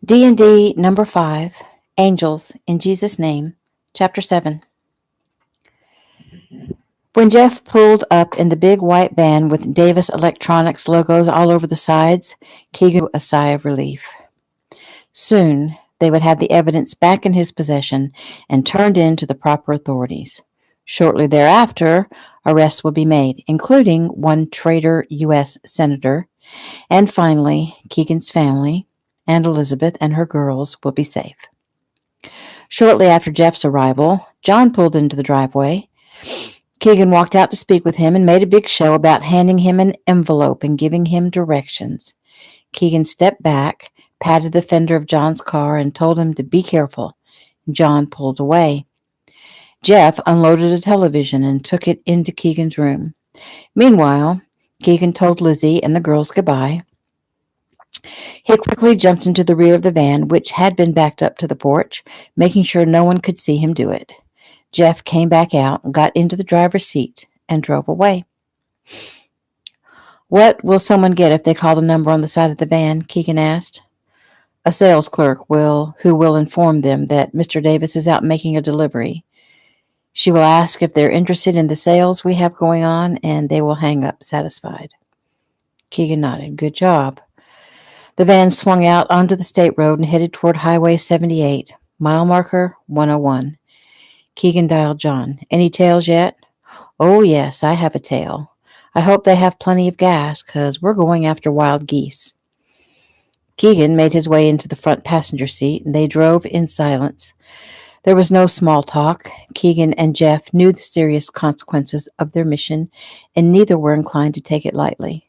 D&D number 5, Angels in Jesus' Name, Chapter 7. When Jeff pulled up in the big white van with Davis Electronics logos all over the sides, Keegan drew a sigh of relief. Soon, they would have the evidence back in his possession and turned in to the proper authorities. Shortly thereafter, arrests would be made, including one traitor U.S. senator, and finally, Keegan's family and Elizabeth and her girls would be safe. Shortly after Jeff's arrival, John pulled into the driveway. Keegan walked out to speak with him and made a big show about handing him an envelope and giving him directions. Keegan stepped back, patted the fender of John's car, and told him to be careful. John pulled away. Jeff unloaded a television and took it into Keegan's room. Meanwhile, Keegan told Lizzie and the girls goodbye. He quickly jumped into the rear of the van, which had been backed up to the porch, making sure no one could see him do it. Jeff came back out and got into the driver's seat and drove away. "What will someone get if they call the number on the side of the van?" Keegan asked. "A sales clerk who will inform them that Mr. Davis is out making a delivery. She will ask if they're interested in the sales we have going on, and they will hang up satisfied." Keegan nodded. "Good job." The van swung out onto the state road and headed toward Highway 78, mile marker 101. Keegan dialed John. "Any tails yet?" "Oh, yes, I have a tail. I hope they have plenty of gas, 'cause we're going after wild geese." Keegan made his way into the front passenger seat, and they drove in silence. There was no small talk. Keegan and Jeff knew the serious consequences of their mission, and neither were inclined to take it lightly.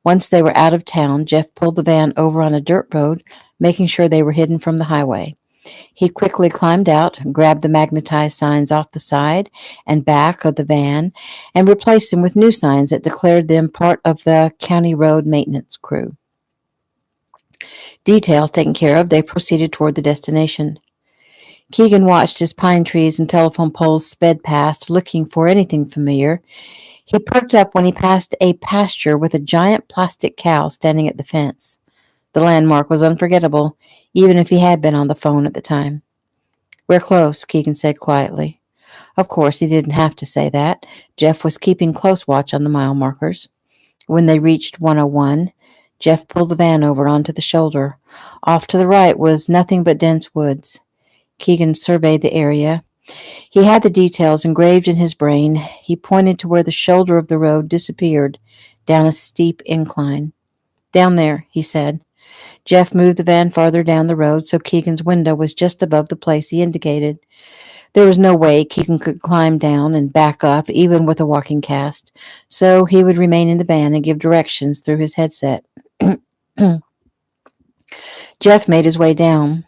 Once they were out of town, Jeff pulled the van over on a dirt road, making sure they were hidden from the highway. He quickly climbed out, grabbed the magnetized signs off the side and back of the van, and replaced them with new signs that declared them part of the county road maintenance crew. Details taken care of, they proceeded toward the destination. Keegan watched as pine trees and telephone poles sped past, looking for anything familiar. He perked up when he passed a pasture with a giant plastic cow standing at the fence. The landmark was unforgettable, even if he had been on the phone at the time. "We're close," Keegan said quietly. Of course, he didn't have to say that. Jeff was keeping close watch on the mile markers. When they reached 101, Jeff pulled the van over onto the shoulder. Off to the right was nothing but dense woods. Keegan surveyed the area. He had the details engraved in his brain. He pointed to where the shoulder of the road disappeared down a steep incline. "Down there," he said. Jeff moved the van farther down the road so Keegan's window was just above the place he indicated. There was no way Keegan could climb down and back up, even with a walking cast, so he would remain in the van and give directions through his headset. Jeff made his way down.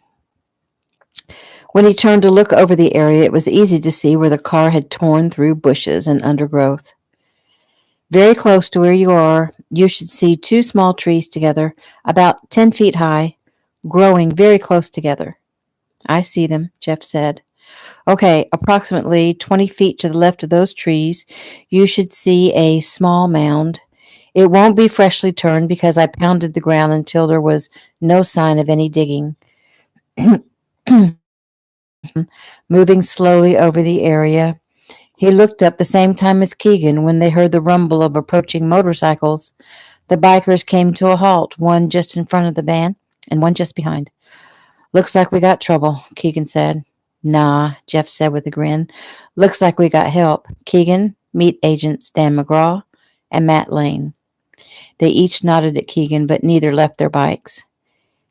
When he turned to look over the area, it was easy to see where the car had torn through bushes and undergrowth. "Very close to where you are, you should see two small trees together, about 10 feet high, growing very close together." "I see them," Jeff said. "Okay, approximately 20 feet to the left of those trees, you should see a small mound. It won't be freshly turned because I pounded the ground until there was no sign of any digging." Moving slowly over the area, he looked up the same time as Keegan when they heard the rumble of approaching motorcycles. The bikers came to a halt, one just in front of the van and one just behind. "Looks like we got trouble," Keegan said. "Nah," Jeff said with a grin. "Looks like we got help. Keegan, meet agents Dan McGraw and Matt Lane." They each nodded at Keegan, but neither left their bikes.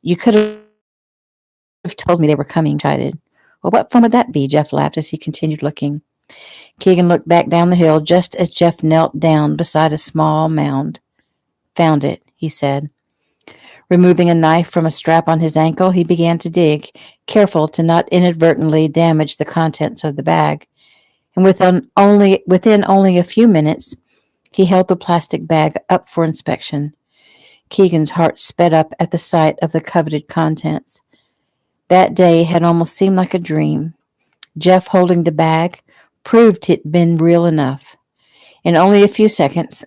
"You could have told me they were coming," chided. "Well, what fun would that be?" Jeff laughed as he continued looking. Keegan looked back down the hill just as Jeff knelt down beside a small mound. "Found it," he said. Removing a knife from a strap on his ankle, he began to dig, careful to not inadvertently damage the contents of the bag. And within only a few minutes, he held the plastic bag up for inspection. Keegan's heart sped up at the sight of the coveted contents. That day had almost seemed like a dream. Jeff holding the bag proved it'd been real enough. In only a few seconds,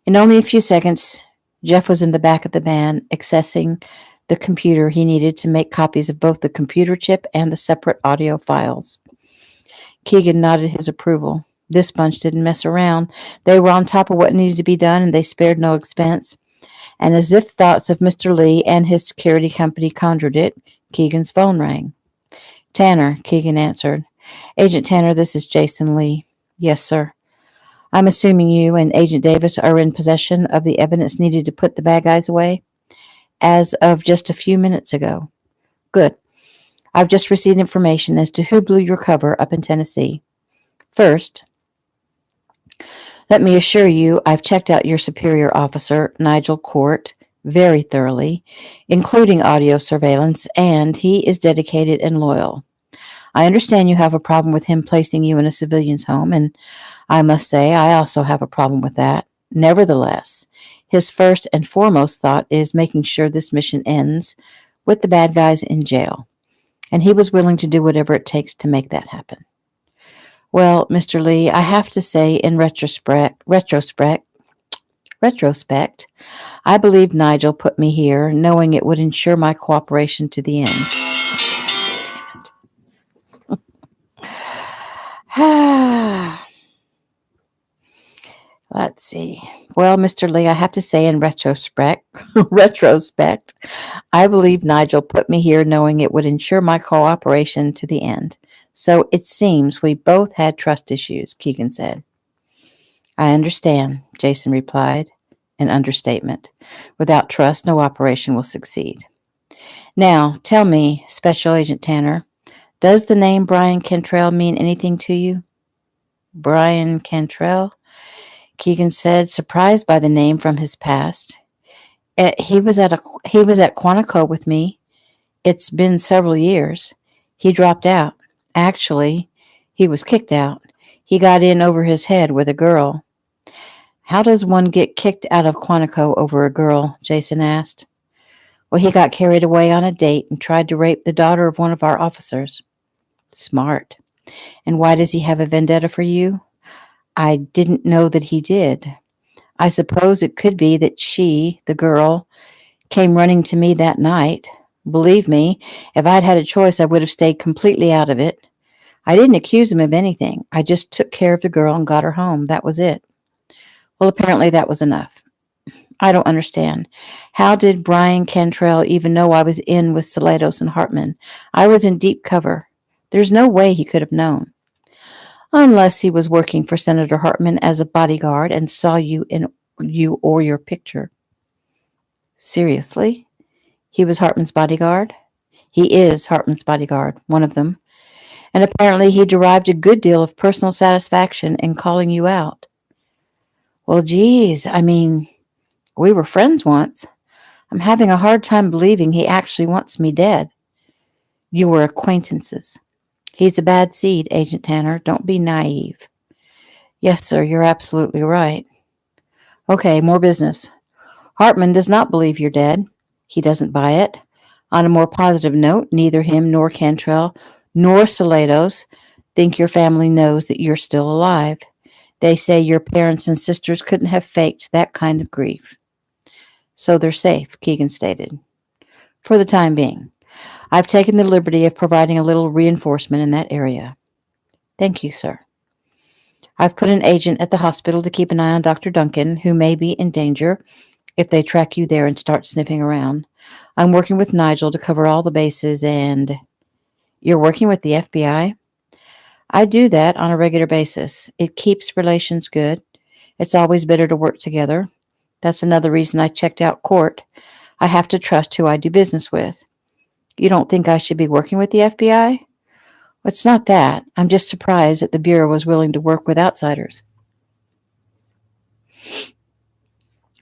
In only a few seconds, Jeff was in the back of the van, accessing the computer he needed to make copies of both the computer chip and the separate audio files. Keegan nodded his approval. This bunch didn't mess around. They were on top of what needed to be done, and they spared no expense. And as if thoughts of Mr. Lee and his security company conjured it, Keegan's phone rang. Tanner, Keegan answered. Agent Tanner, this is Jason Lee. Yes, sir. I'm assuming you and Agent Davis are in possession of the evidence needed to put the bad guys away? As of just a few minutes ago. Good. I've just received information as to who blew your cover up in Tennessee. First, let me assure you I've checked out your superior officer, Nigel Court, very thoroughly, including audio surveillance, and he is dedicated and loyal. I understand you have a problem with him placing you in a civilian's home, and I must say I also have a problem with that. Nevertheless, his first and foremost thought is making sure this mission ends with the bad guys in jail, and he was willing to do whatever it takes to make that happen. Well, Mr. Lee, I have to say in retrospect, I believe Nigel put me here knowing it would ensure my cooperation to the end. Damn it. Let's see. Well, Mr. Lee, I have to say in retrospect, I believe Nigel put me here knowing it would ensure my cooperation to the end. So it seems we both had trust issues, Keegan said. I understand, Jason replied, an understatement. Without trust, no operation will succeed. Now, tell me, Special Agent Tanner, does the name Brian Cantrell mean anything to you? Brian Cantrell? Keegan said, surprised by the name from his past. He was at Quantico with me. It's been several years. He dropped out. Actually, he was kicked out. He got in over his head with a girl. How does one get kicked out of Quantico over a girl? Jason asked. Well, he got carried away on a date and tried to rape the daughter of one of our officers. Smart. And why does he have a vendetta for you? I didn't know that he did. I suppose it could be that she, the girl, came running to me that night. Believe me, if I'd had a choice, I would have stayed completely out of it. I didn't accuse him of anything. I just took care of the girl and got her home. That was it. Well, apparently that was enough. I don't understand. How did Brian Cantrell even know I was in with Salados and Hartman? I was in deep cover. There's no way he could have known. Unless he was working for Senator Hartman as a bodyguard and saw you or your picture. Seriously? He was Hartman's bodyguard? He is Hartman's bodyguard, one of them. And apparently he derived a good deal of personal satisfaction in calling you out. Well, geez, we were friends once. I'm having a hard time believing he actually wants me dead. You were acquaintances. He's a bad seed, Agent Tanner. Don't be naive. Yes, sir, you're absolutely right. Okay, more business. Hartman does not believe you're dead. He doesn't buy it. On a more positive note, neither him nor Cantrell nor Salados think your family knows that you're still alive. They say your parents and sisters couldn't have faked that kind of grief. So they're safe, Keegan stated. For the time being. I've taken the liberty of providing a little reinforcement in that area. Thank you, sir. I've put an agent at the hospital to keep an eye on Dr. Duncan, who may be in danger if they track you there and start sniffing around. I'm working with Nigel to cover all the bases and... You're working with the FBI? I do that on a regular basis. It keeps relations good. It's always better to work together. That's another reason I checked out Court. I have to trust who I do business with. You don't think I should be working with the FBI? Well, it's not that. I'm just surprised that the Bureau was willing to work with outsiders.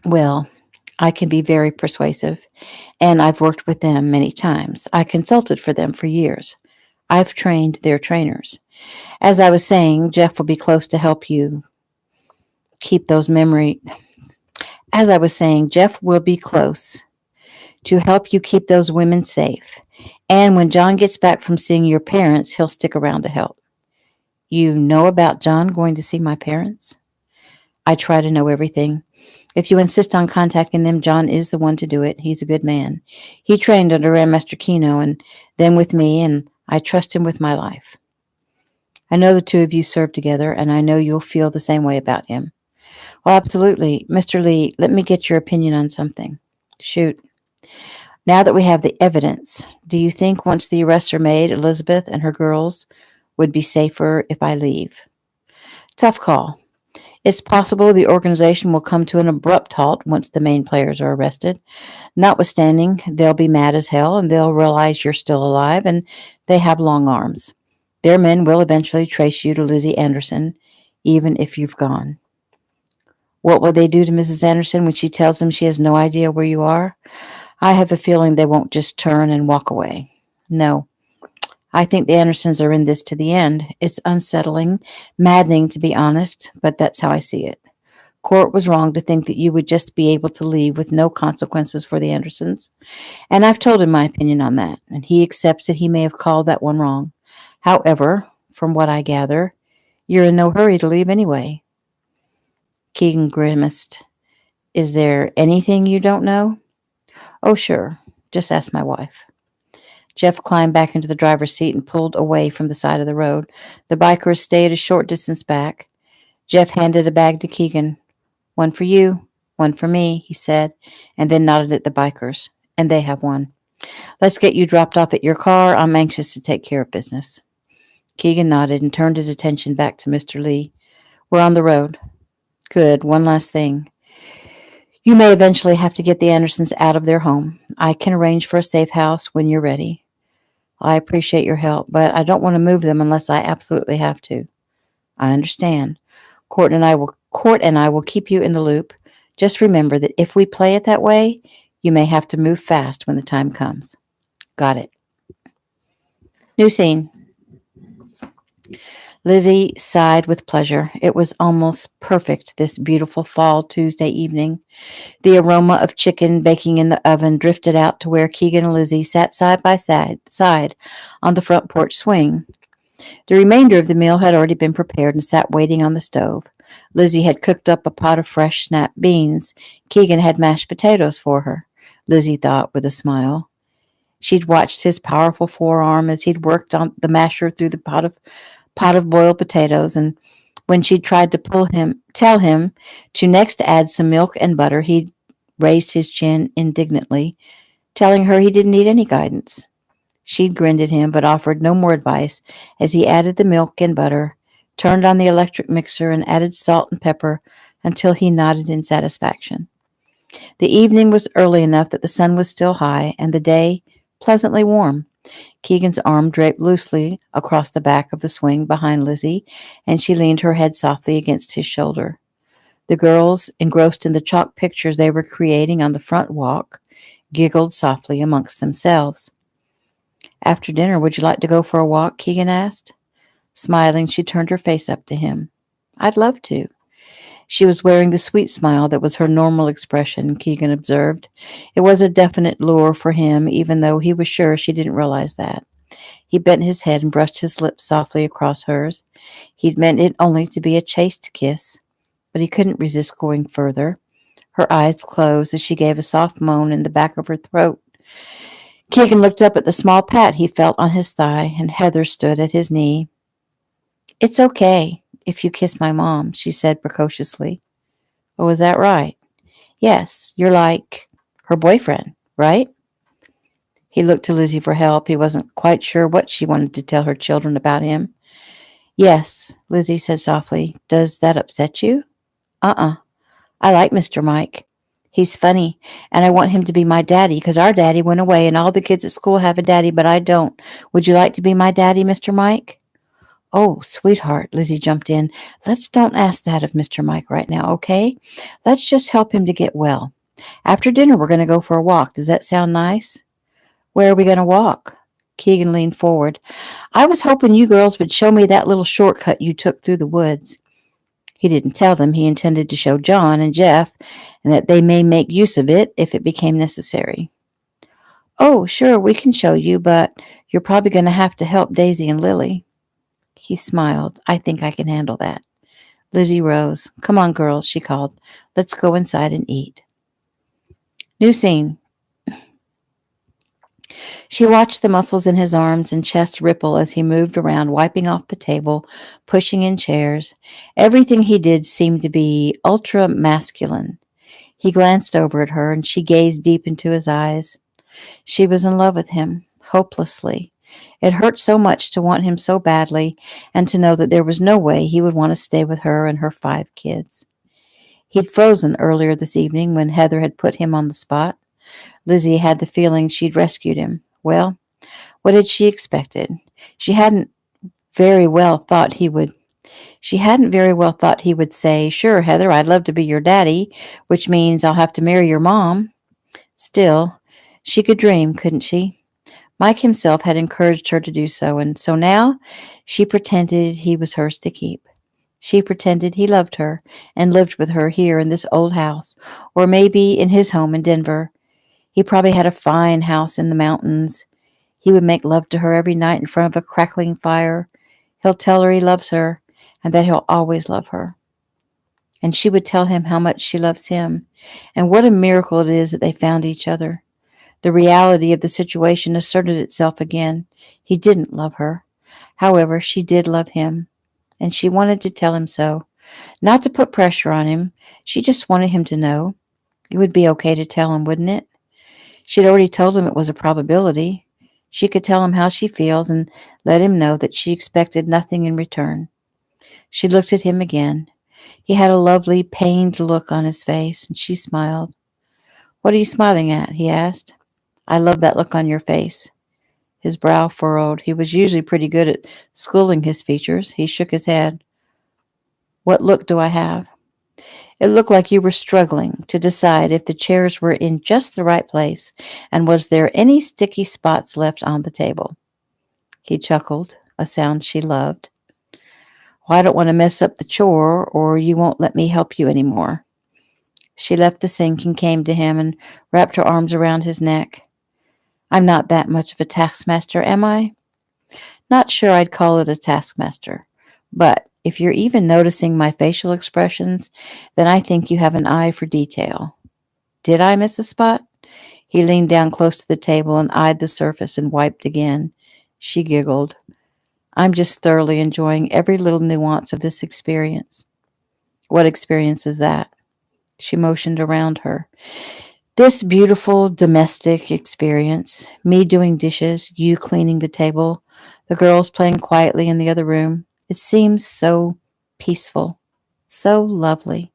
Well, I can be very persuasive, and I've worked with them many times. I consulted for them for years. I've trained their trainers. As I was saying, Jeff will be close to help you keep those memory... As I was saying, Jeff will be close to help you keep those women safe. And when John gets back from seeing your parents, he'll stick around to help. You know about John going to see my parents? I try to know everything. If you insist on contacting them, John is the one to do it. He's a good man. He trained under Grandmaster Kino and then with me, and I trust him with my life. I know the two of you served together, and I know you'll feel the same way about him. Well, absolutely. Mr. Lee, let me get your opinion on something. Shoot. Now that we have the evidence, do you think once the arrests are made, Elizabeth and her girls would be safer if I leave? Tough call. It's possible the organization will come to an abrupt halt once the main players are arrested. Notwithstanding, they'll be mad as hell and they'll realize you're still alive and they have long arms. Their men will eventually trace you to Lizzie Anderson, even if you've gone. What will they do to Mrs. Anderson when she tells them she has no idea where you are? I have a feeling they won't just turn and walk away. No, I think the Andersons are in this to the end. It's unsettling, maddening to be honest, but that's how I see it. Court was wrong to think that you would just be able to leave with no consequences for the Andersons. And I've told him my opinion on that, and he accepts that he may have called that one wrong. However, from what I gather, you're in no hurry to leave anyway. Keegan grimaced. Is there anything you don't know? Oh, sure. Just ask my wife. Jeff climbed back into the driver's seat and pulled away from the side of the road. The bikers stayed a short distance back. Jeff handed a bag to Keegan. One for you, one for me, he said, and then nodded at the bikers. And they have one. Let's get you dropped off at your car. I'm anxious to take care of business. Keegan nodded and turned his attention back to Mr. Lee. We're on the road. Good. One last thing. You may eventually have to get the Andersons out of their home. I can arrange for a safe house when you're ready. I appreciate your help, but I don't want to move them unless I absolutely have to. I understand. Court and I will keep you in the loop. Just remember that if we play it that way, you may have to move fast when the time comes. Got it. New scene. Lizzie sighed with pleasure. It was almost perfect this beautiful fall Tuesday evening. The aroma of chicken baking in the oven drifted out to where Keegan and Lizzie sat side by side on the front porch swing. The remainder of the meal had already been prepared and sat waiting on the stove. Lizzie had cooked up a pot of fresh snap beans. Keegan had mashed potatoes for her, Lizzie thought with a smile. She'd watched his powerful forearm as he'd worked on the masher through the pot of boiled potatoes, and when she tried to tell him to next add some milk and butter, he raised his chin indignantly, telling her he didn't need any guidance. She'd grinned at him, but offered no more advice as he added the milk and butter, turned on the electric mixer, and added salt and pepper until he nodded in satisfaction. The evening was early enough that the sun was still high, and the day pleasantly warm. Keegan's arm draped loosely across the back of the swing behind Lizzie, and she leaned her head softly against his shoulder. The girls, engrossed in the chalk pictures they were creating on the front walk, giggled softly amongst themselves. After dinner, would you like to go for a walk? Keegan asked. Smiling, she turned her face up to him. I'd love to. She was wearing the sweet smile that was her normal expression, Keegan observed. It was a definite lure for him, even though he was sure she didn't realize that. He bent his head and brushed his lips softly across hers. He'd meant it only to be a chaste kiss, but he couldn't resist going further. Her eyes closed as she gave a soft moan in the back of her throat. Keegan looked up at the small pat he felt on his thigh, and Heather stood at his knee. It's okay if you kiss my mom, she said precociously. Oh, is that right? Yes, you're like her boyfriend, right? He looked to Lizzie for help. He wasn't quite sure what she wanted to tell her children about him. Yes, Lizzie said softly. Does that upset you? I like Mr. Mike. He's funny, and I want him to be my daddy because our daddy went away and all the kids at school have a daddy, but I don't. Would you like to be my daddy, Mr. Mike? Oh, sweetheart, Lizzie jumped in. Let's don't ask that of Mr. Mike right now, okay? Let's just help him to get well. After dinner, we're going to go for a walk. Does that sound nice? Where are we going to walk? Keegan leaned forward. I was hoping you girls would show me that little shortcut you took through the woods. He didn't tell them he intended to show John and Jeff, and that they may make use of it if it became necessary. Oh, sure, we can show you, but you're probably going to have to help Daisy and Lily. He smiled. I think I can handle that. Lizzie rose. Come on, girls, she called. Let's go inside and eat. New scene. She watched the muscles in his arms and chest ripple as he moved around, wiping off the table, pushing in chairs. Everything he did seemed to be ultra masculine. He glanced over at her, and she gazed deep into his eyes. She was in love with him, hopelessly. It hurt so much to want him so badly, and to know that there was no way he would want to stay with her and her 5 kids. He'd frozen earlier this evening when Heather had put him on the spot. Lizzie had the feeling she'd rescued him. Well, what had she expected? She hadn't very well thought he would say, "Sure, Heather, I'd love to be your daddy, which means I'll have to marry your mom." Still, she could dream, couldn't she? Mike himself had encouraged her to do so, and so now she pretended he was hers to keep. She pretended he loved her and lived with her here in this old house, or maybe in his home in Denver. He probably had a fine house in the mountains. He would make love to her every night in front of a crackling fire. He'll tell her he loves her and that he'll always love her. And she would tell him how much she loves him, and what a miracle it is that they found each other. The reality of the situation asserted itself again. He didn't love her. However, she did love him, and she wanted to tell him so. Not to put pressure on him. She just wanted him to know. It would be okay to tell him, wouldn't it? She'd already told him it was a probability. She could tell him how she feels and let him know that she expected nothing in return. She looked at him again. He had a lovely, pained look on his face, and she smiled. "What are you smiling at?" he asked. "I love that look on your face." His brow furrowed. He was usually pretty good at schooling his features. He shook his head. "What look do I have?" "It looked like you were struggling to decide if the chairs were in just the right place, and was there any sticky spots left on the table." He chuckled, a sound she loved. "Well, I don't want to mess up the chore, or you won't let me help you any more." She left the sink and came to him and wrapped her arms around his neck. "I'm not that much of a taskmaster, am I?" "Not sure I'd call it a taskmaster. But if you're even noticing my facial expressions, then I think you have an eye for detail." "Did I miss a spot?" He leaned down close to the table and eyed the surface and wiped again. She giggled. "I'm just thoroughly enjoying every little nuance of this experience." "What experience is that?" She motioned around her. "This beautiful domestic experience. Me doing dishes, you cleaning the table, the girls playing quietly in the other room. It seems so peaceful, so lovely."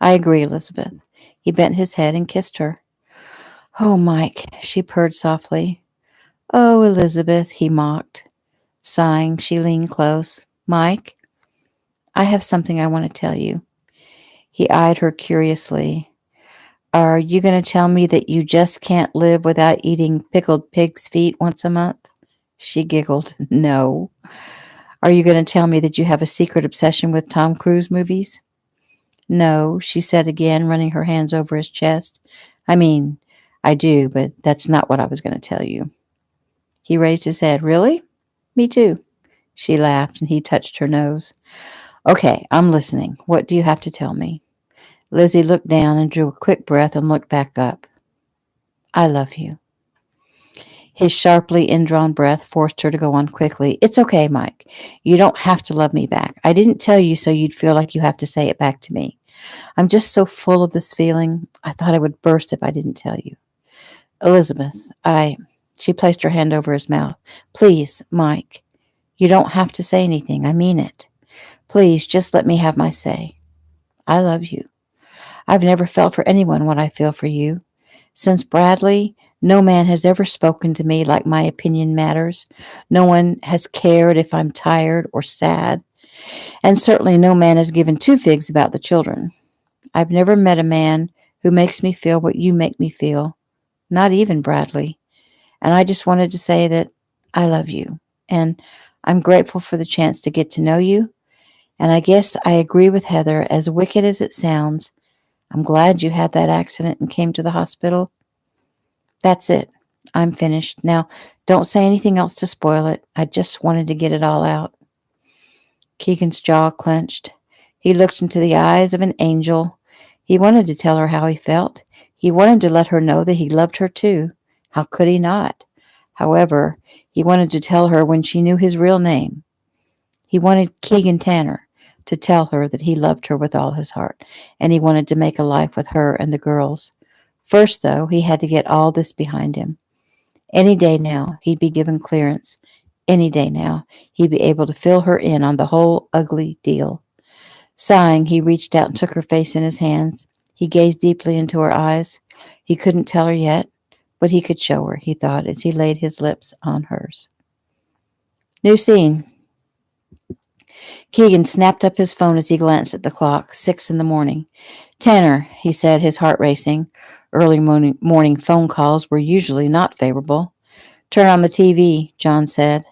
"I agree, Elizabeth." He bent his head and kissed her. "Oh, Mike," she purred softly. "Oh, Elizabeth," he mocked. Sighing, she leaned close. "Mike, I have something I want to tell you." He eyed her curiously. "Are you going to tell me that you just can't live without eating pickled pig's feet once a month?" She giggled. "No." "Are you going to tell me that you have a secret obsession with Tom Cruise movies?" "No," she said again, running her hands over his chest. "I mean, I do, but that's not what I was going to tell you." He raised his head. "Really?" "Me too." She laughed, and he touched her nose. "Okay, I'm listening. What do you have to tell me?" Lizzie looked down and drew a quick breath and looked back up. "I love you." His sharply indrawn breath forced her to go on quickly. "It's okay, Mike. You don't have to love me back. I didn't tell you so you'd feel like you have to say it back to me. I'm just so full of this feeling. I thought I would burst if I didn't tell you." "Elizabeth, She placed her hand over his mouth. "Please, Mike. You don't have to say anything. I mean it. Please, just let me have my say. I love you. I've never felt for anyone what I feel for you. Since Bradley, no man has ever spoken to me like my opinion matters. No one has cared if I'm tired or sad. And certainly no man has given 2 figs about the children. I've never met a man who makes me feel what you make me feel. Not even Bradley. And I just wanted to say that I love you. And I'm grateful for the chance to get to know you. And I guess I agree with Heather, as wicked as it sounds. I'm glad you had that accident and came to the hospital. That's it. I'm finished. Now, don't say anything else to spoil it. I just wanted to get it all out." Keegan's jaw clenched. He looked into the eyes of an angel. He wanted to tell her how he felt. He wanted to let her know that he loved her too. How could he not? However, he wanted to tell her when she knew his real name. He wanted Keegan Tanner to tell her that he loved her with all his heart, and he wanted to make a life with her and the girls. First, though, he had to get all this behind him. Any day now, he'd be given clearance. Any day now, he'd be able to fill her in on the whole ugly deal. Sighing, he reached out and took her face in his hands. He gazed deeply into her eyes. He couldn't tell her yet, but he could show her, he thought, as he laid his lips on hers. New scene. Keegan snapped up his phone as he glanced at the clock. 6 a.m. Tanner, he said, his heart racing. Early morning phone calls were usually not favorable. Turn on the TV, John said.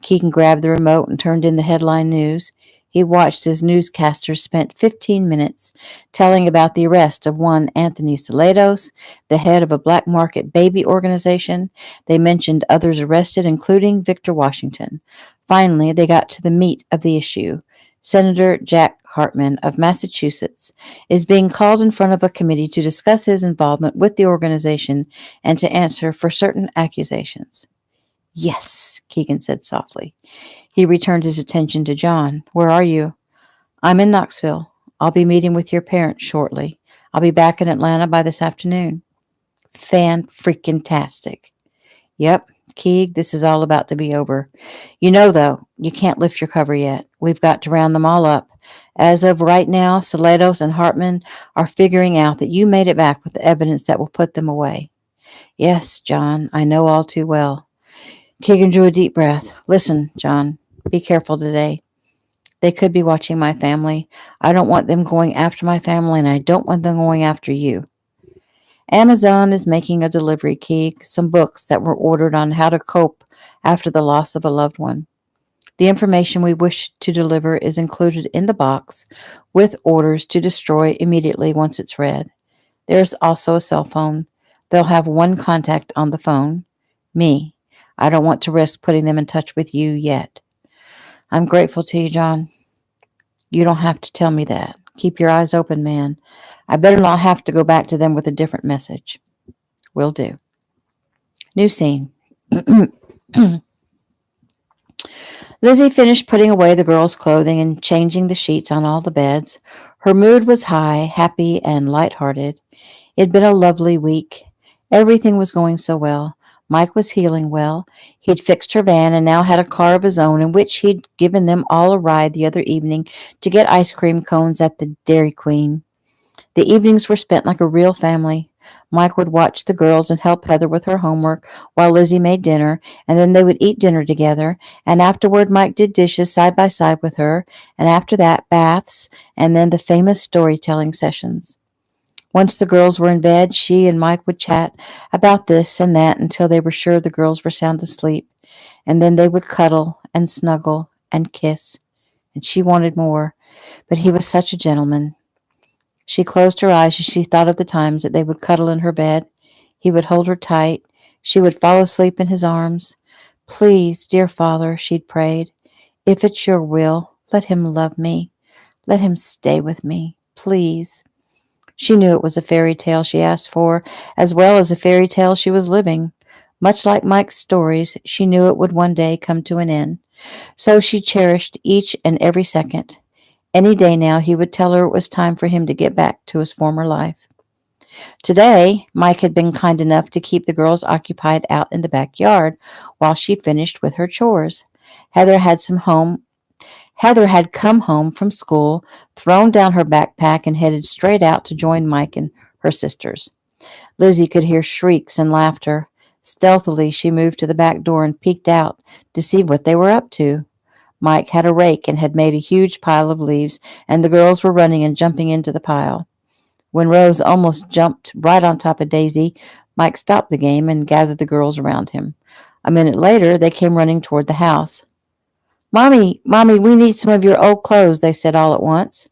Keegan grabbed the remote and turned in the headline news. He watched as newscasters spent 15 minutes telling about the arrest of one Anthony Salados, the head of a black market baby organization. They mentioned others arrested, including Victor Washington. Finally, they got to the meat of the issue. Senator Jack Hartman of Massachusetts is being called in front of a committee to discuss his involvement with the organization and to answer for certain accusations. Yes, Keegan said softly. He returned his attention to John. Where are you? I'm in Knoxville. I'll be meeting with your parents shortly. I'll be back in Atlanta by this afternoon. Fan-freaking-tastic. Yep, Keeg, this is all about to be over. You know, though, you can't lift your cover yet. We've got to round them all up. As of right now, Salados and Hartman are figuring out that you made it back with the evidence that will put them away. Yes, John, I know all too well. Keegan drew a deep breath. Listen, John, be careful today. They could be watching my family. I don't want them going after my family, and I don't want them going after you. Amazon is making a delivery, Keeg, some books that were ordered on how to cope after the loss of a loved one. The information we wish to deliver is included in the box with orders to destroy immediately once it's read. There's also a cell phone. They'll have one contact on the phone, me. I don't want to risk putting them in touch with you yet. I'm grateful to you, John. You don't have to tell me that. Keep your eyes open, man. I better not have to go back to them with a different message. Will do. New scene. Lizzie finished putting away the girls' clothing and changing the sheets on all the beds. Her mood was high, happy, and light-hearted. It had been a lovely week. Everything was going so well. Mike was healing well. He'd fixed her van and now had a car of his own in which he'd given them all a ride the other evening to get ice cream cones at the Dairy Queen. The evenings were spent like a real family. Mike would watch the girls and help Heather with her homework while Lizzie made dinner, and then they would eat dinner together, and afterward Mike did dishes side by side with her, and after that, baths, and then the famous storytelling sessions. Once the girls were in bed, she and Mike would chat about this and that until they were sure the girls were sound asleep, and then they would cuddle and snuggle and kiss, and she wanted more, but he was such a gentleman. She closed her eyes as she thought of the times that they would cuddle in her bed. He would hold her tight. She would fall asleep in his arms. Please, dear Father, she'd prayed, if it's your will, let him love me. Let him stay with me, please. She knew it was a fairy tale she asked for, as well as a fairy tale she was living. Much like Mike's stories, she knew it would one day come to an end. So she cherished each and every second. Any day now, he would tell her it was time for him to get back to his former life. Today, Mike had been kind enough to keep the girls occupied out in the backyard while she finished with her chores. Heather had come home from school, thrown down her backpack, and headed straight out to join Mike and her sisters. Lizzie could hear shrieks and laughter. Stealthily, she moved to the back door and peeked out to see what they were up to. Mike had a rake and had made a huge pile of leaves, and the girls were running and jumping into the pile. When Rose almost jumped right on top of Daisy, Mike stopped the game and gathered the girls around him. A minute later, they came running toward the house. Mommy, we need some of your old clothes, they said all at once.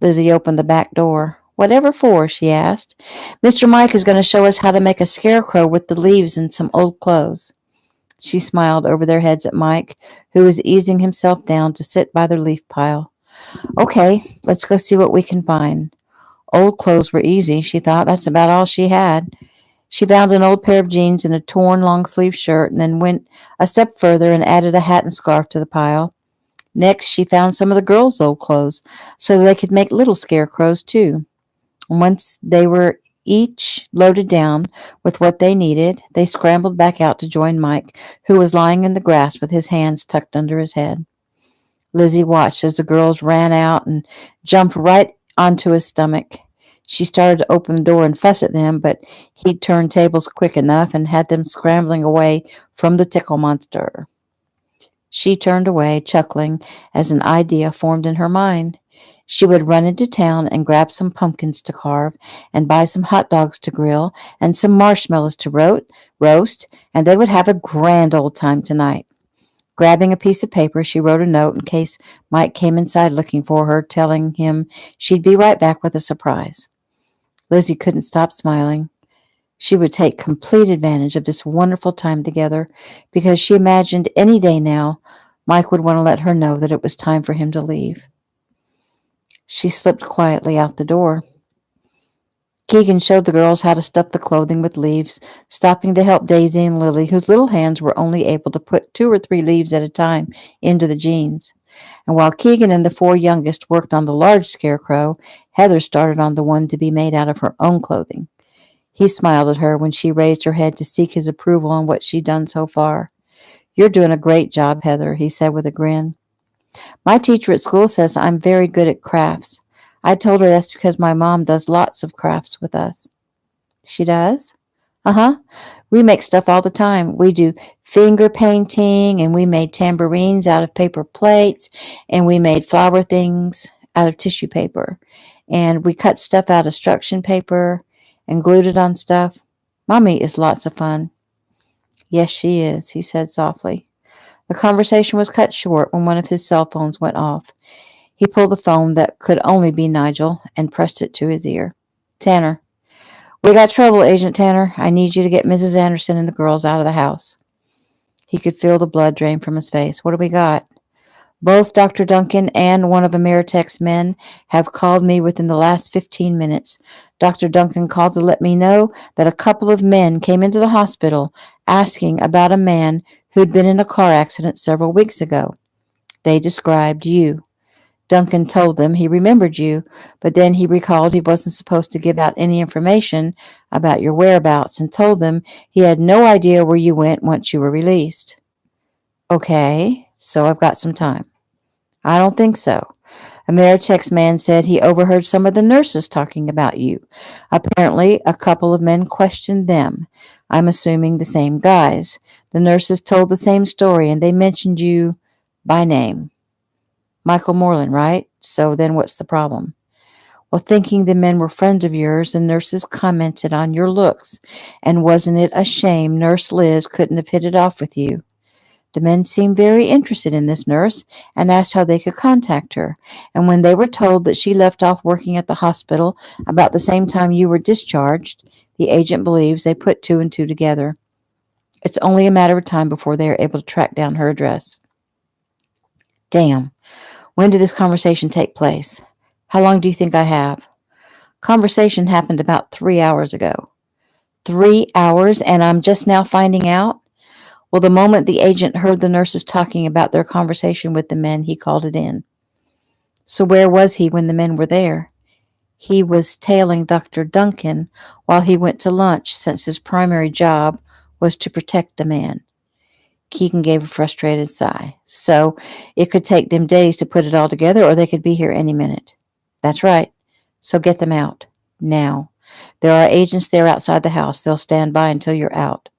Lizzie opened the back door. Whatever for? She asked. Mr. Mike is going to show us how to make a scarecrow with the leaves and some old clothes. She smiled over their heads at Mike, who was easing himself down to sit by the leaf pile. Okay, let's go see what we can find. Old clothes were easy, she thought. That's about all she had. She found an old pair of jeans and a torn long-sleeved shirt, and then went a step further and added a hat and scarf to the pile. Next, she found some of the girls' old clothes, so they could make little scarecrows, too. And once they were each loaded down with what they needed, they scrambled back out to join Mike, who was lying in the grass with his hands tucked under his head. Lizzie watched as the girls ran out and jumped right onto his stomach. She started to open the door and fuss at them, but he'd turned tables quick enough and had them scrambling away from the tickle monster. She turned away, chuckling, as an idea formed in her mind. She would run into town and grab some pumpkins to carve, and buy some hot dogs to grill, and some marshmallows to roast, and they would have a grand old time tonight. Grabbing a piece of paper, she wrote a note in case Mike came inside looking for her, telling him she'd be right back with a surprise. Lizzie couldn't stop smiling. She would take complete advantage of this wonderful time together because she imagined any day now Mike would want to let her know that it was time for him to leave. She slipped quietly out the door. Keegan showed the girls how to stuff the clothing with leaves, stopping to help Daisy and Lily, whose little hands were only able to put 2 or 3 leaves at a time into the jeans. And while Keegan and the 4 youngest worked on the large scarecrow, Heather started on the one to be made out of her own clothing. He smiled at her when she raised her head to seek his approval on what she'd done so far. "You're doing a great job, Heather," he said with a grin. "My teacher at school says I'm very good at crafts. I told her that's because my mom does lots of crafts with us." "She does?" "Uh-huh. We make stuff all the time. We do finger painting, and we made tambourines out of paper plates, and we made flower things out of tissue paper, and we cut stuff out of struction paper and glued it on stuff. Mommy is lots of fun." "Yes, she is," he said softly. The conversation was cut short when one of his cell phones went off. He pulled the phone that could only be Nigel and pressed it to his ear. "Tanner." "We got trouble, Agent Tanner. I need you to get Mrs. Anderson and the girls out of the house." He could feel the blood drain from his face. "What do we got?" "Both Dr. Duncan and one of Ameritech's men have called me within the last 15 minutes. Dr. Duncan called to let me know that a couple of men came into the hospital asking about a man who'd been in a car accident several weeks ago. They described you. Duncan told them he remembered you, but then he recalled he wasn't supposed to give out any information about your whereabouts and told them he had no idea where you went once you were released." "Okay, so I've got some time." "I don't think so. Ameritech's man said he overheard some of the nurses talking about you. Apparently, a couple of men questioned them. I'm assuming the same guys. The nurses told the same story, and they mentioned you by name. Michael Moreland, right? So then what's the problem?" "Well, thinking the men were friends of yours, the nurses commented on your looks. And wasn't it a shame Nurse Liz couldn't have hit it off with you? The men seemed very interested in this nurse and asked how they could contact her. And when they were told that she left off working at the hospital about the same time you were discharged, the agent believes they put 2 and 2 together. It's only a matter of time before they are able to track down her address." "Damn. When did this conversation take place? How long do you think I have?" "Conversation happened about 3 hours ago." 3 hours, and I'm just now finding out? Well, the moment the agent heard the nurses talking about their conversation with the men, he called it in." "So where was he when the men were there?" "He was tailing Dr. Duncan while he went to lunch, since his primary job was to protect the man." Keegan gave a frustrated sigh. "So it could take them days to put it all together, or they could be here any minute." "That's right. So get them out. Now. There are agents there outside the house. They'll stand by until you're out."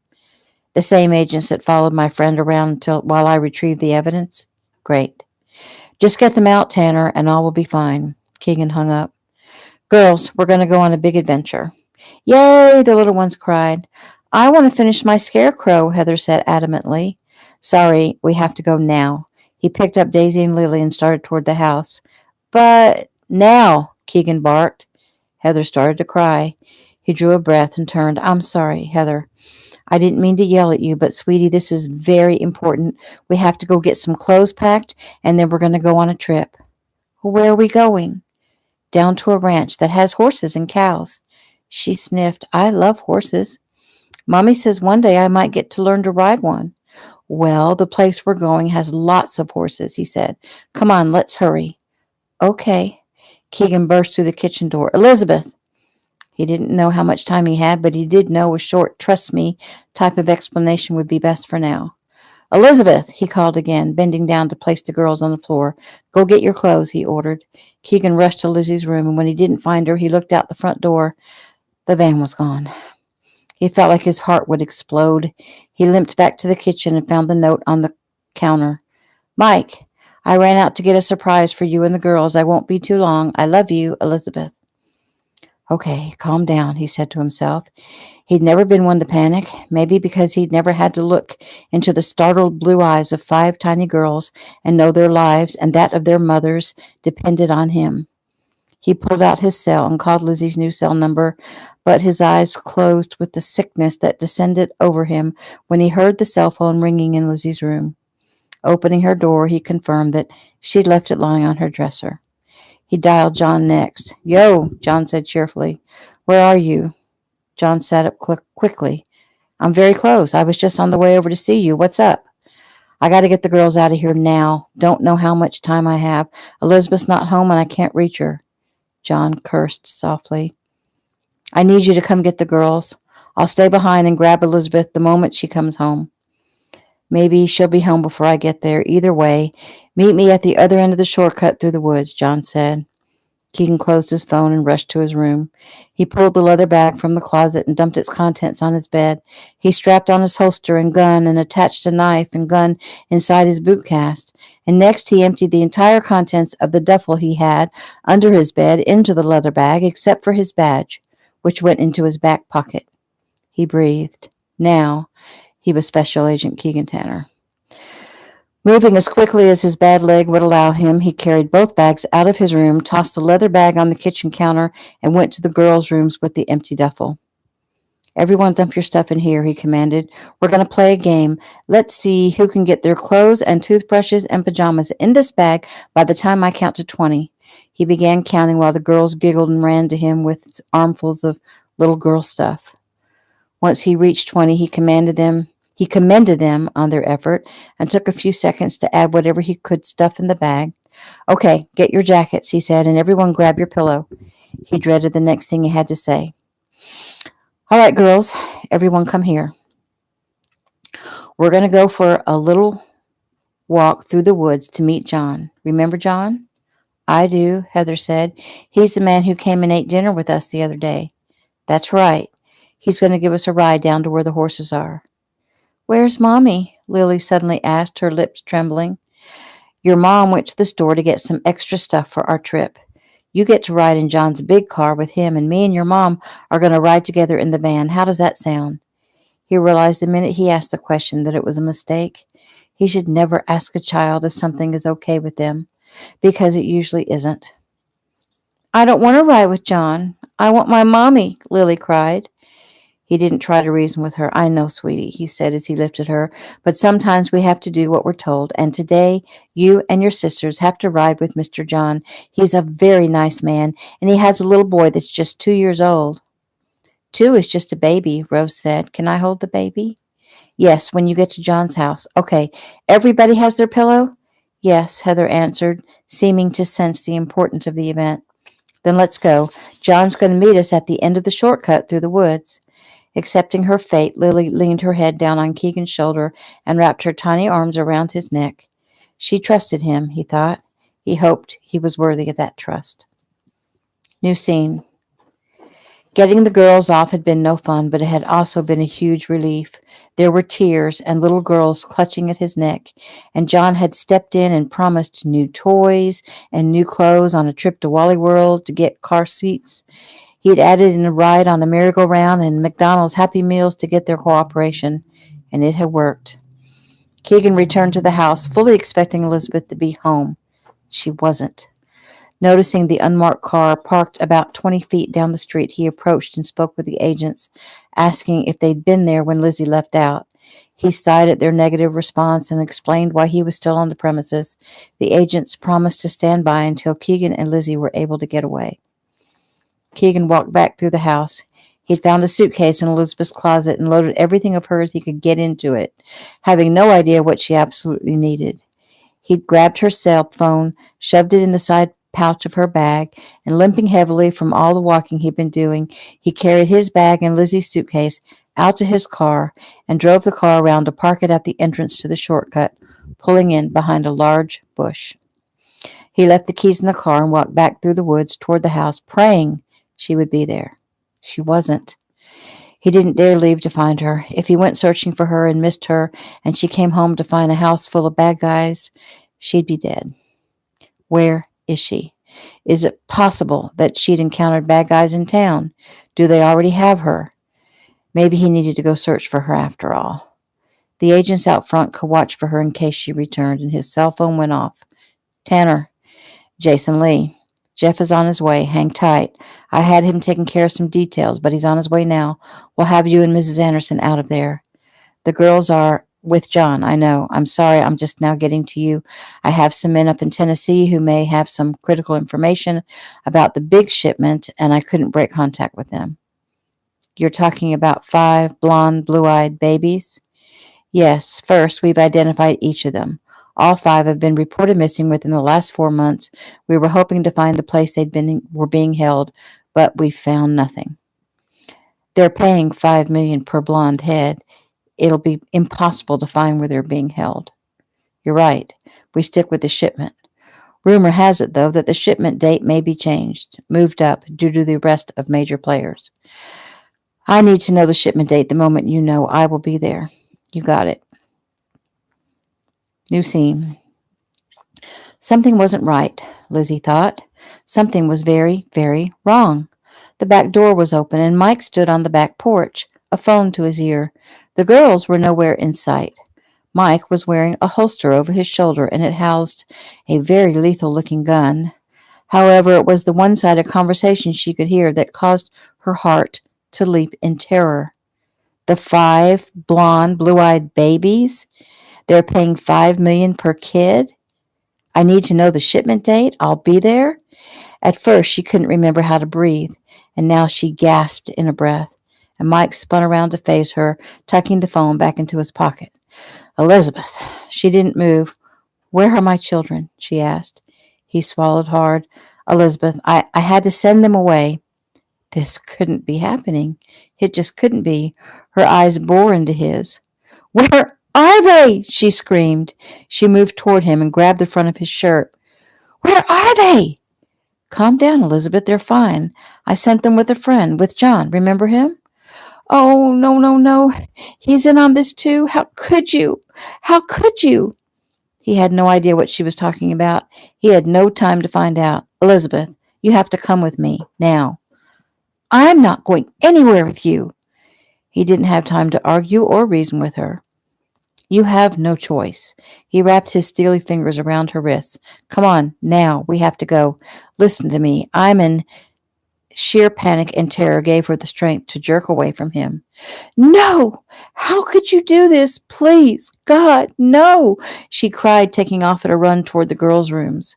"The same agents that followed my friend around while I retrieved the evidence?" "Great. Just get them out, Tanner, and all will be fine." Keegan hung up. "Girls, we're going to go on a big adventure." "Yay!" the little ones cried. "I want to finish my scarecrow," Heather said adamantly. "Sorry, we have to go now." He picked up Daisy and Lily and started toward the house. "But now," Keegan barked. Heather started to cry. He drew a breath and turned. "I'm sorry, Heather. I didn't mean to yell at you, but sweetie, this is very important. We have to go get some clothes packed, and then we're going to go on a trip." Where are we going? Down to a ranch that has horses and cows. She sniffed. I love horses. Mommy says one day I might get to learn to ride one. Well, the place we're going has lots of horses, he said. Come on, let's hurry. Okay. Keegan burst through the kitchen door. Elizabeth! He didn't know how much time he had, but he did know a short, trust me type of explanation would be best for now. Elizabeth, he called again, bending down to place the girls on the floor. Go get your clothes, he ordered. Keegan rushed to Lizzie's room, and when he didn't find her, he looked out the front door. The van was gone. He felt like his heart would explode. He limped back to the kitchen and found the note on the counter. Mike, I ran out to get a surprise for you and the girls. I won't be too long. I love you, Elizabeth. Okay, calm down, he said to himself. He'd never been one to panic, maybe because he'd never had to look into the startled blue eyes of 5 tiny girls and know their lives and that of their mothers depended on him. He pulled out his cell and called Lizzie's new cell number, but his eyes closed with the sickness that descended over him when he heard the cell phone ringing in Lizzie's room. Opening her door, he confirmed that she'd left it lying on her dresser. He dialed John next. Yo, John said cheerfully. Where are you? John sat up quickly. I'm very close. I was just on the way over to see you. What's up? I got to get the girls out of here now. Don't know how much time I have. Elizabeth's not home and I can't reach her. John cursed softly. I need you to come get the girls. I'll stay behind and grab Elizabeth the moment she comes home. Maybe she'll be home before I get there. Either way, meet me at the other end of the shortcut through the woods, John said. Keegan closed his phone and rushed to his room. He pulled the leather bag from the closet and dumped its contents on his bed. He strapped on his holster and gun and attached a knife and gun inside his boot cast. And next he emptied the entire contents of the duffel he had under his bed into the leather bag, except for his badge, which went into his back pocket. He breathed. Now he was Special Agent Keegan Tanner. Moving as quickly as his bad leg would allow him, he carried both bags out of his room, tossed the leather bag on the kitchen counter, and went to the girls' rooms with the empty duffel. Everyone dump your stuff in here, he commanded. We're going to play a game. Let's see who can get their clothes and toothbrushes and pajamas in this bag by the time I count to 20. He began counting while the girls giggled and ran to him with armfuls of little girl stuff. Once he reached 20, he commended them on their effort and took a few seconds to add whatever he could stuff in the bag. Okay, get your jackets, he said, and everyone grab your pillow. He dreaded the next thing he had to say. All right, girls, everyone come here. We're going to go for a little walk through the woods to meet John. Remember John? I do, Heather said. He's the man who came and ate dinner with us the other day. That's right. He's going to give us a ride down to where the horses are. Where's Mommy? Lily suddenly asked, her lips trembling. Your mom went to the store to get some extra stuff for our trip. You get to ride in John's big car with him, and me and your mom are going to ride together in the van. How does that sound? He realized the minute he asked the question that it was a mistake. He should never ask a child if something is okay with them, because it usually isn't. I don't want to ride with John. I want my mommy, Lily cried. He didn't try to reason with her. I know, sweetie, he said as he lifted her, but sometimes we have to do what we're told, and today you and your sisters have to ride with Mr. John. He's a very nice man, and he has a little boy that's just 2 years old. 2 is just a baby, Rose said. Can I hold the baby? Yes, when you get to John's house. Okay, everybody has their pillow? Yes, Heather answered, seeming to sense the importance of the event. Then let's go. John's going to meet us at the end of the shortcut through the woods. Accepting her fate, Lily leaned her head down on Keegan's shoulder and wrapped her tiny arms around his neck. She trusted him, he thought. He hoped he was worthy of that trust. New scene. Getting the girls off had been no fun, but it had also been a huge relief. There were tears and little girls clutching at his neck, and John had stepped in and promised new toys and new clothes on a trip to Wally World to get car seats. He had added in a ride on the merry-go-round and McDonald's Happy Meals to get their cooperation, and it had worked. Keegan returned to the house, fully expecting Elizabeth to be home. She wasn't. Noticing the unmarked car parked about 20 feet down the street, he approached and spoke with the agents, asking if they'd been there when Lizzie left out. He sighed at their negative response and explained why he was still on the premises. The agents promised to stand by until Keegan and Lizzie were able to get away. Keegan walked back through the house. He'd found a suitcase in Elizabeth's closet and loaded everything of hers he could get into it, having no idea what she absolutely needed. He'd grabbed her cell phone, shoved it in the side pouch of her bag, and limping heavily from all the walking he'd been doing, he carried his bag and Lizzie's suitcase out to his car and drove the car around to park it at the entrance to the shortcut, pulling in behind a large bush. He left the keys in the car and walked back through the woods toward the house, praying she would be there. She wasn't. He didn't dare leave to find her. If he went searching for her and missed her, and she came home to find a house full of bad guys, she'd be dead. Where is she? Is it possible that she'd encountered bad guys in town? Do they already have her? Maybe he needed to go search for her after all. The agents out front could watch for her in case she returned, and his cell phone went off. Tanner. Jason Lee. Jeff is on his way. Hang tight. I had him taking care of some details, but he's on his way now. We'll have you and Mrs. Anderson out of there. The girls are with John, I know. I'm sorry, I'm just now getting to you. I have some men up in Tennessee who may have some critical information about the big shipment, and I couldn't break contact with them. You're talking about 5 blonde, blue-eyed babies? Yes. First, we've identified each of them. All 5 have been reported missing within the last 4 months. We were hoping to find the place were being held, but we found nothing. They're paying $5 million per blonde head. It'll be impossible to find where they're being held. You're right. We stick with the shipment. Rumor has it, though, that the shipment date may be changed, moved up due to the arrest of major players. I need to know the shipment date the moment you know. I will be there. You got it. New scene. Something wasn't right, Lizzie thought. Something was very, very wrong. The back door was open, and Mike stood on the back porch, a phone to his ear. The girls were nowhere in sight. Mike was wearing a holster over his shoulder, and it housed a very lethal-looking gun. However, it was the one-sided conversation she could hear that caused her heart to leap in terror. The 5 blonde, blue-eyed babies? They're paying $5 million per kid? I need to know the shipment date. I'll be there. At first, she couldn't remember how to breathe, and now she gasped in a breath, and Mike spun around to face her, tucking the phone back into his pocket. Elizabeth. She didn't move. Where are my children? She asked. He swallowed hard. Elizabeth, I had to send them away. This couldn't be happening. It just couldn't be. Her eyes bore into his. Where are they? She screamed. She moved toward him and grabbed the front of his shirt. Where are they? Calm down, Elizabeth. They're fine. I sent them with a friend, with John. Remember him? Oh, no. He's in on this too. How could you? How could you? He had no idea what she was talking about. He had no time to find out. Elizabeth, you have to come with me, now. I'm not going anywhere with you. He didn't have time to argue or reason with her. You have no choice. He wrapped his steely fingers around her wrists. Come on, now, we have to go. Listen to me. I'm in... Sheer panic and terror gave her the strength to jerk away from him. No! How could you do this? Please, God, no! She cried, taking off at a run toward the girls' rooms.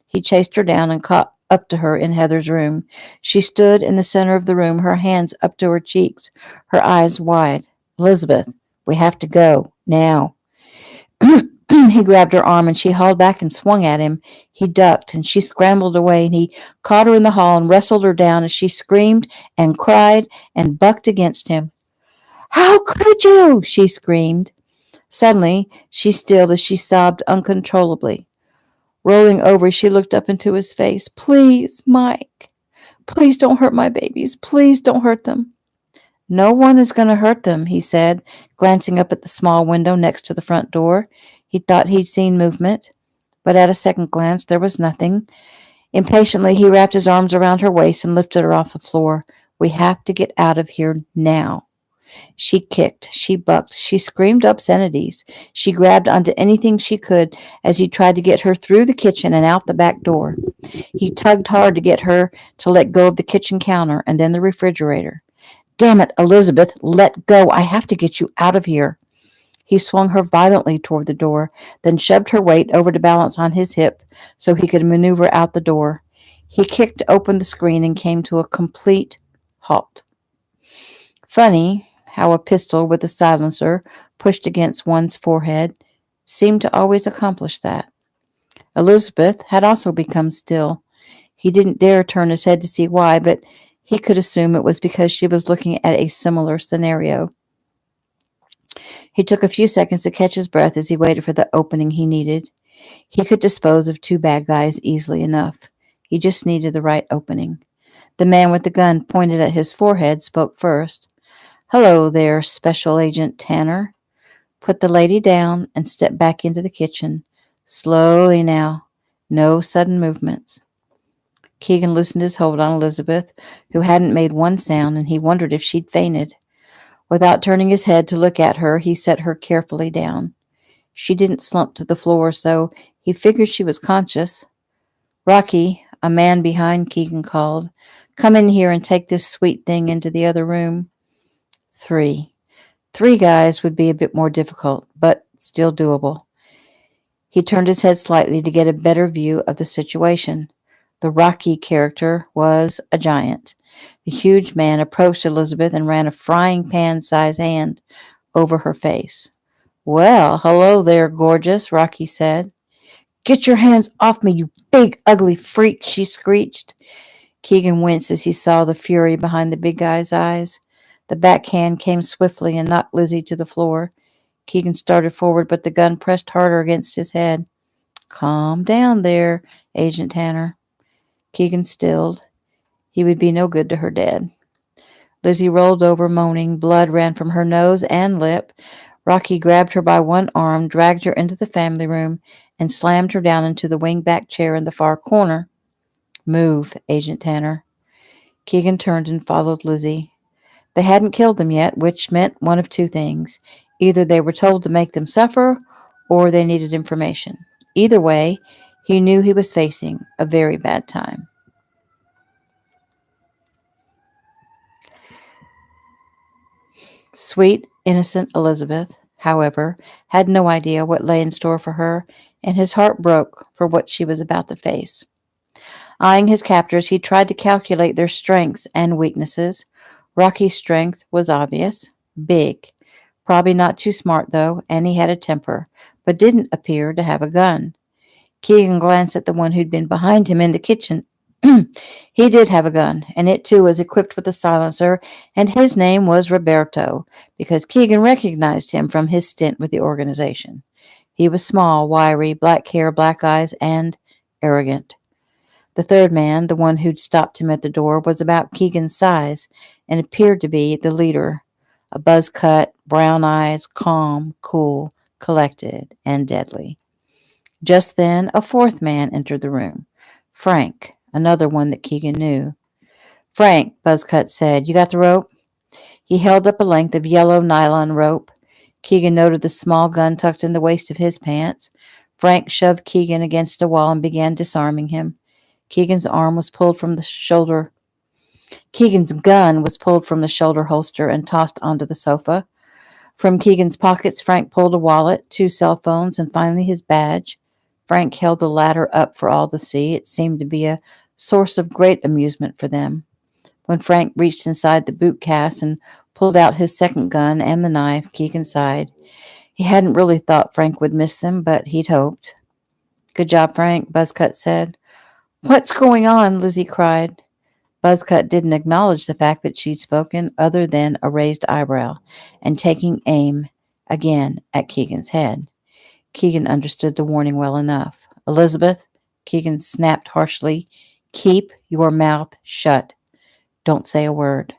He chased her down and caught up to her in Heather's room. She stood in the center of the room, her hands up to her cheeks, her eyes wide. Elizabeth, we have to go, now. He grabbed her arm, and she hauled back and swung at him. He ducked, and she scrambled away, and he caught her in the hall and wrestled her down as she screamed and cried and bucked against him. How could you? She screamed. Suddenly, she stilled as she sobbed uncontrollably. Rolling over, she looked up into his face. Please, Mike. Please don't hurt my babies. Please don't hurt them. No one is going to hurt them, he said, glancing up at the small window next to the front door. He thought he'd seen movement, but at a second glance there was nothing. Impatiently, he wrapped his arms around her waist and lifted her off the floor. We have to get out of here now. She kicked, she bucked, she screamed obscenities. She grabbed onto anything she could as he tried to get her through the kitchen and out the back door. He tugged hard to get her to let go of the kitchen counter and then the refrigerator. Damn it, Elizabeth, let go. I have to get you out of here. He swung her violently toward the door, then shoved her weight over to balance on his hip so he could maneuver out the door. He kicked open the screen and came to a complete halt. Funny how a pistol with a silencer pushed against one's forehead seemed to always accomplish that. Elizabeth had also become still. He didn't dare turn his head to see why, but he could assume it was because she was looking at a similar scenario. He took a few seconds to catch his breath as he waited for the opening he needed. He could dispose of two bad guys easily enough. He just needed the right opening. The man with the gun pointed at his forehead spoke first. "Hello there, Special Agent Tanner. Put the lady down and step back into the kitchen. Slowly now. No sudden movements." Keegan loosened his hold on Elizabeth, who hadn't made one sound, and he wondered if she'd fainted. Without turning his head to look at her, he set her carefully down. She didn't slump to the floor, so he figured she was conscious. "Rocky," a man behind Keegan called, "come in here and take this sweet thing into the other room." Three guys would be a bit more difficult, but still doable. He turned his head slightly to get a better view of the situation. The Rocky character was a giant. The huge man approached Elizabeth and ran a frying pan-sized hand over her face. "Well, hello there, gorgeous," Rocky said. "Get your hands off me, you big, ugly freak," she screeched. Keegan winced as he saw the fury behind the big guy's eyes. The backhand came swiftly and knocked Lizzie to the floor. Keegan started forward, but the gun pressed harder against his head. "Calm down there, Agent Tanner." Keegan stilled. He would be no good to her dad. Lizzie rolled over, moaning. Blood ran from her nose and lip. Rocky grabbed her by one arm, dragged her into the family room, and slammed her down into the wing-back chair in the far corner. "Move, Agent Tanner." Keegan turned and followed Lizzie. They hadn't killed them yet, which meant one of two things. Either they were told to make them suffer, or they needed information. Either way, he knew he was facing a very bad time. Sweet, innocent Elizabeth, however, had no idea what lay in store for her, and his heart broke for what she was about to face. Eyeing his captors, he tried to calculate their strengths and weaknesses. Rocky's strength was obvious. Big. Probably not too smart, though, and he had a temper, but didn't appear to have a gun. Keegan glanced at the one who'd been behind him in the kitchen. He did have a gun, and it too was equipped with a silencer, and his name was Roberto, because Keegan recognized him from his stint with the organization. He was small, wiry, black hair, black eyes, and arrogant. The third man, the one who'd stopped him at the door, was about Keegan's size and appeared to be the leader. A buzz cut, brown eyes, calm, cool, collected, and deadly. Just then, a fourth man entered the room. Frank, another one that Keegan knew. "Frank," Buzzcut said, "you got the rope?" He held up a length of yellow nylon rope. Keegan noted the small gun tucked in the waist of his pants. Frank shoved Keegan against a wall and began disarming him. Keegan's gun was pulled from the shoulder holster and tossed onto the sofa. From Keegan's pockets, Frank pulled a wallet, 2 cell phones, and finally his badge. Frank held the latter up for all to see. It seemed to be a source of great amusement for them. When Frank reached inside the boot case and pulled out his second gun and the knife, Keegan sighed. He hadn't really thought Frank would miss them, but he'd hoped. "Good job, Frank," Buzzcut said. "What's going on?" Lizzie cried. Buzzcut didn't acknowledge the fact that she'd spoken other than a raised eyebrow and taking aim again at Keegan's head. Keegan understood the warning well enough. "Elizabeth," Keegan snapped harshly, "keep your mouth shut. Don't say a word."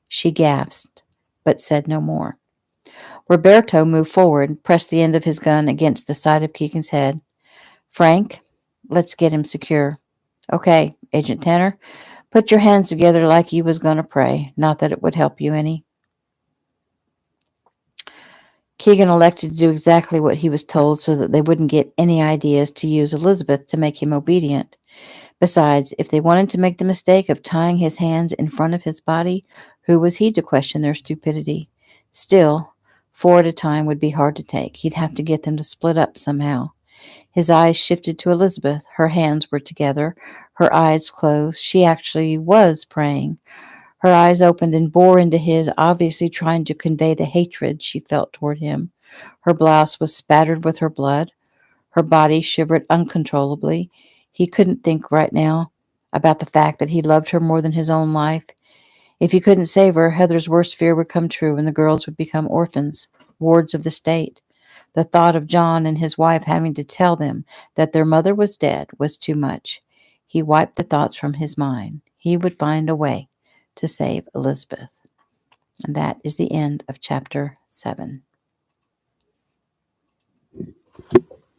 She gasped, but said no more. Roberto moved forward, pressed the end of his gun against the side of Keegan's head. "Frank, let's get him secure." "Okay, Agent Tanner, put your hands together like you was gonna pray. Not that it would help you any." Keegan elected to do exactly what he was told so that they wouldn't get any ideas to use Elizabeth to make him obedient. Besides, if they wanted to make the mistake of tying his hands in front of his body, who was he to question their stupidity? Still, 4 at a time would be hard to take. He'd have to get them to split up somehow. His eyes shifted to Elizabeth. Her hands were together, her eyes closed. She actually was praying. Her eyes opened and bore into his, obviously trying to convey the hatred she felt toward him. Her blouse was spattered with her blood. Her body shivered uncontrollably. He couldn't think right now about the fact that he loved her more than his own life. If he couldn't save her, Heather's worst fear would come true and the girls would become orphans, wards of the state. The thought of John and his wife having to tell them that their mother was dead was too much. He wiped the thoughts from his mind. He would find a way to save Elizabeth. And that is the end of chapter 7.